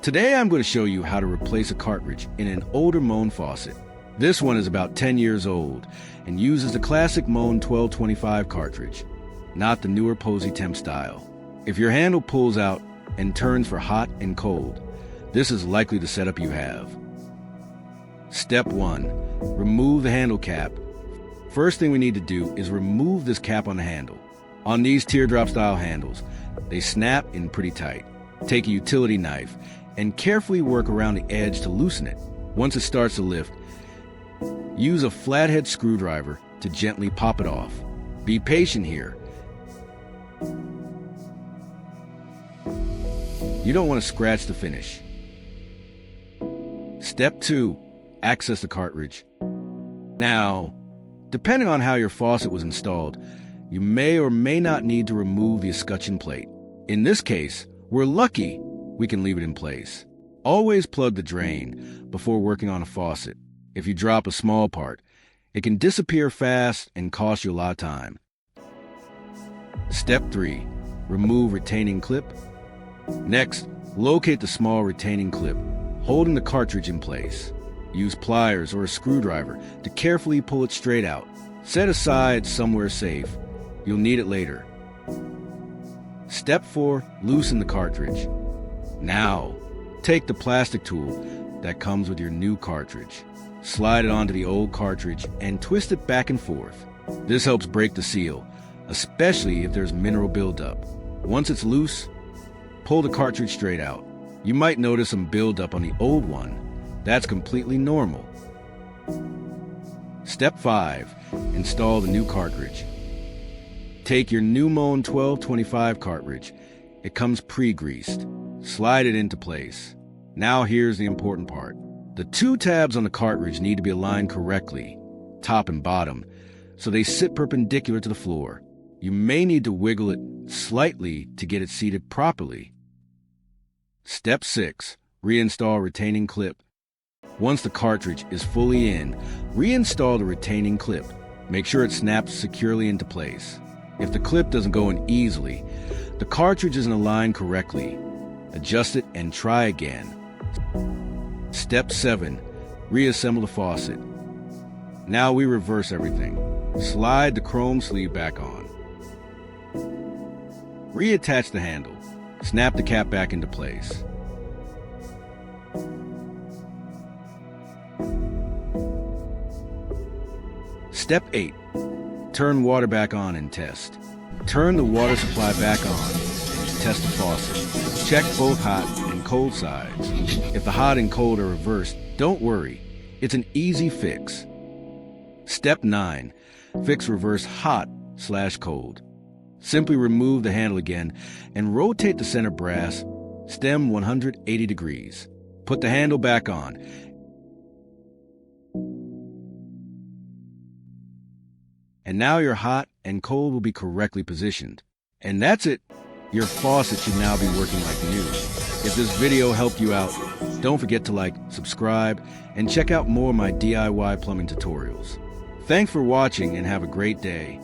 Today I'm going to show you how to replace a cartridge in an older Moen faucet. This one is about 10 years old and uses the classic Moen 1225 cartridge, not the newer Posy Temp style. If your handle pulls out and turns for hot and cold, this is likely the setup you have. Step 1. Remove the handle cap. First thing we need to do is remove this cap on the handle. On these teardrop style handles, they snap in pretty tight. Take a utility knife and carefully work around the edge to loosen it. Once it starts to lift, use a flathead screwdriver to gently pop it off. Be patient here. You don't want to scratch the finish. Step 2. Access the cartridge. Now, depending on how your faucet was installed, you may or may not need to remove the escutcheon plate. In this case, we're lucky we can leave it in place. Always plug the drain before working on a faucet. If you drop a small part, it can disappear fast and cost you a lot of time. Step 3. Remove retaining clip. Next, locate the small retaining clip, holding the cartridge in place. Use pliers or a screwdriver to carefully pull it straight out. Set aside somewhere safe. You'll need it later. Step 4. Loosen the cartridge. Now, take the plastic tool that comes with your new cartridge. Slide it onto the old cartridge and twist it back and forth. This helps break the seal, especially if there's mineral buildup. Once it's loose, pull the cartridge straight out. You might notice some buildup on the old one. That's completely normal. Step 5. Install the new cartridge. Take your new Moen 1225 cartridge. It comes pre-greased. Slide it into place. Now here's the important part. The two tabs on the cartridge need to be aligned correctly, top and bottom, so they sit perpendicular to the floor. You may need to wiggle it slightly to get it seated properly. Step 6. Reinstall retaining clip. Once the cartridge is fully in, reinstall the retaining clip. Make sure it snaps securely into place. If the clip doesn't go in easily, the cartridge isn't aligned correctly. Adjust it and try again. Step 7. Reassemble the faucet. Now we reverse everything. Slide the chrome sleeve back on. Reattach the handle. Snap the cap back into place. Step 8. Turn water back on and test. Turn the water supply back on and test the faucet. Check both hot and cold sides. If the hot and cold are reversed, don't worry. It's an easy fix. Step 9. Fix reverse hot/cold. Simply remove the handle again and rotate the center brass stem 180 degrees. Put the handle back on. And now your hot and cold will be correctly positioned. And that's it. Your faucet should now be working like new. If this video helped you out, don't forget to like, subscribe, and check out more of my DIY plumbing tutorials. Thanks for watching and have a great day.